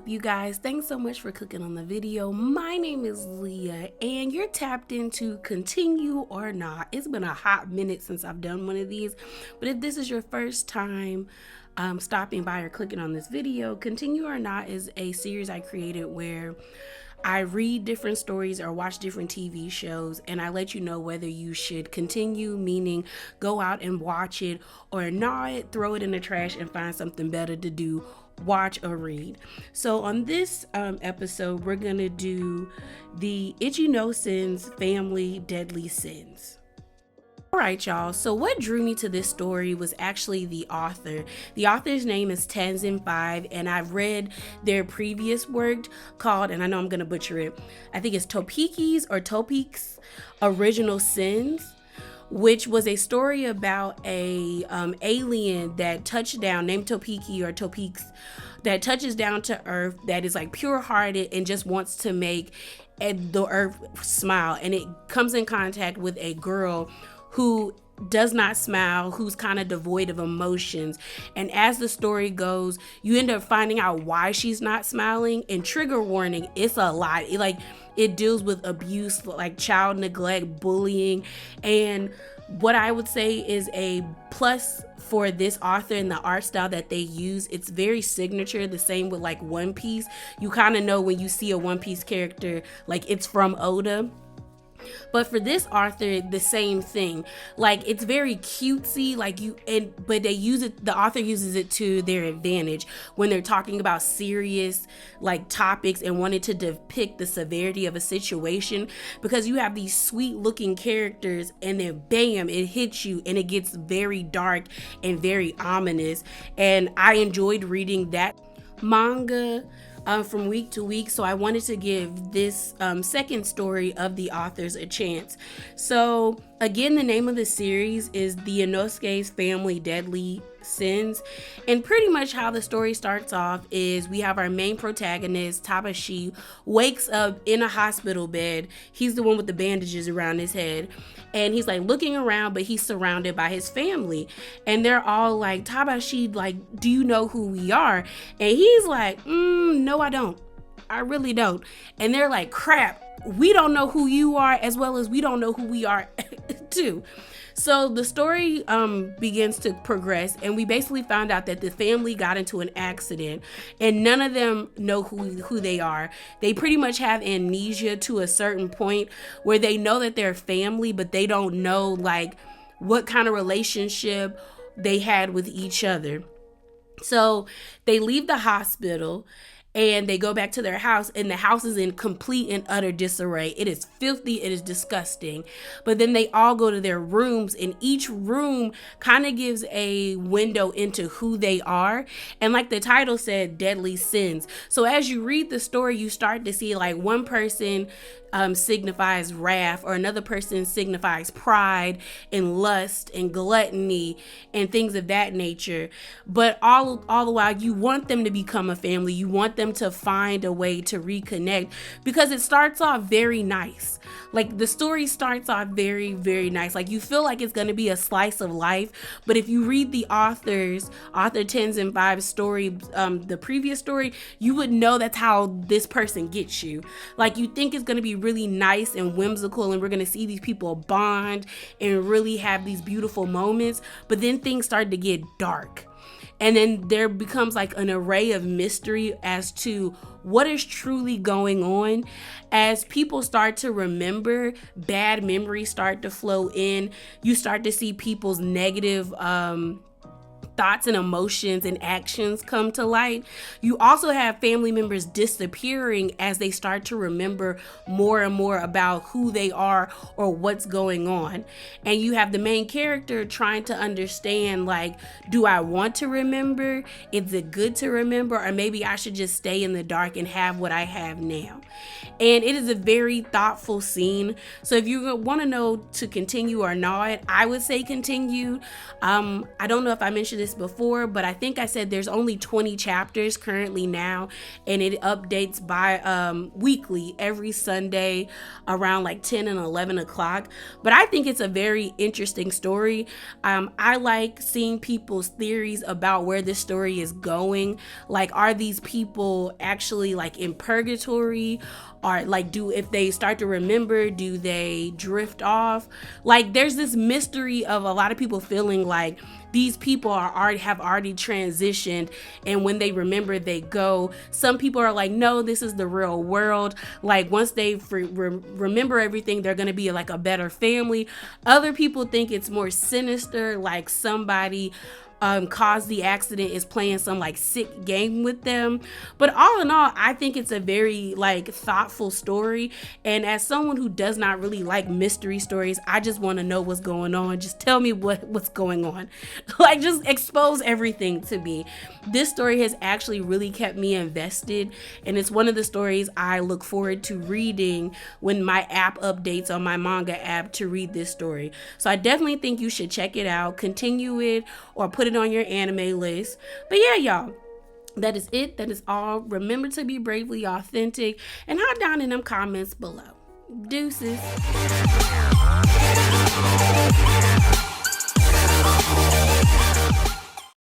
you guys? Thanks so much for clicking on the video. My name is Leah and you're tapped into Continue or Not. It's been a hot minute since I've done one of these, but if this is your first time stopping by or clicking on this video, Continue or Not is a series I created where I read different stories or watch different TV shows, and I let you know whether you should continue, meaning go out and watch it, or not, throw it in the trash and find something better to do, watch or read. So on this episode, we're gonna do the Ichinose family deadly sins. All right, y'all. So what drew me to this story was actually the author. The author's name is Tenzin 5, and I've read their previous work called, and I know I'm going to butcher it, I think it's Topik's Original Sins, which was a story about a alien that touched down, named Topiki or Topik's, that touches down to Earth, that is like pure-hearted and just wants to make the Earth smile. And it comes in contact with a girl who does not smile, who's kind of devoid of emotions. And as the story goes, you end up finding out why she's not smiling. And trigger warning, it's a lot. It deals with abuse, like child neglect, bullying. And what I would say is a plus for this author and the art style that they use, it's very signature. The same with like One Piece. You kind of know when you see a One Piece character, like it's from Oda. But for this author, the same thing. Like, it's very cutesy, but they use it, the author uses it to their advantage when they're talking about serious like topics and wanted to depict the severity of a situation, because you have these sweet looking characters and then bam, it hits you and it gets very dark and very ominous. And I enjoyed reading that manga from week to week, so I wanted to give this second story of the authors a chance. So again, the name of the series is the Inosuke's Family Deadly Sins, and pretty much how the story starts off is we have our main protagonist, Tabashi, wakes up in a hospital bed. He's the one with the bandages around his head, and he's like looking around, but he's surrounded by his family, and they're all like, Tabashi, like, do you know who we are? And he's like, no, I don't. I really don't. And they're like, crap, we don't know who you are, as well as we don't know who we are too. So the story begins to progress, and we basically found out that the family got into an accident and none of them know who they are. They pretty much have amnesia to a certain point where they know that they're family, but they don't know like what kind of relationship they had with each other. So they leave the hospital and they go back to their house, and the house is in complete and utter disarray. It is filthy, it is disgusting. But then they all go to their rooms, and each room kind of gives a window into who they are. And like the title said, deadly sins. So as you read the story, you start to see like one person signifies wrath, or another person signifies pride and lust and gluttony and things of that nature. But all the while, you want them to become a family. You want them to find a way to reconnect, because it starts off very nice. Like the story starts off very, very nice. Like you feel like it's going to be a slice of life. But if you read the author Tenzin 5's story, the previous story, you would know that's how this person gets you. Like you think it's going to be really nice and whimsical, and we're going to see these people bond and really have these beautiful moments. But then things start to get dark. And then there becomes like an array of mystery as to what is truly going on. As people start to remember, bad memories start to flow in. You start to see people's negative thoughts and emotions and actions come to light. You also have family members disappearing as they start to remember more and more about who they are or what's going on. And you have the main character trying to understand, like, do I want to remember? Is it good to remember? Or maybe I should just stay in the dark and have what I have now. And it is a very thoughtful scene. So if you want to know to continue or not, I would say continue. I don't know if I mentioned this this before, but I think I said there's only 20 chapters currently now, and it updates by weekly every Sunday around like 10 and 11 o'clock. But I think it's a very interesting story. I like seeing people's theories about where this story is going. Like, are these people actually like in purgatory? Or like, if they start to remember, do they drift off? Like, there's this mystery of a lot of people feeling like these people have already transitioned, and when they remember, they go. Some people are like, no, this is the real world. Like, once they remember everything, they're gonna be like a better family. Other people think it's more sinister, like somebody caused the accident, is playing some like sick game with them. But all in all, I think it's a very like thoughtful story, and as someone who does not really like mystery stories, I just want to know what's going on. Just tell me what's going on. Like, just expose everything to me. This story has actually really kept me invested, and it's one of the stories I look forward to reading when my app updates on my manga app to read this story. So I definitely think you should check it out, continue it, or put it on your anime list. But yeah, y'all, that is it. That is all. Remember to be bravely authentic, and hop down in them comments below. Deuces.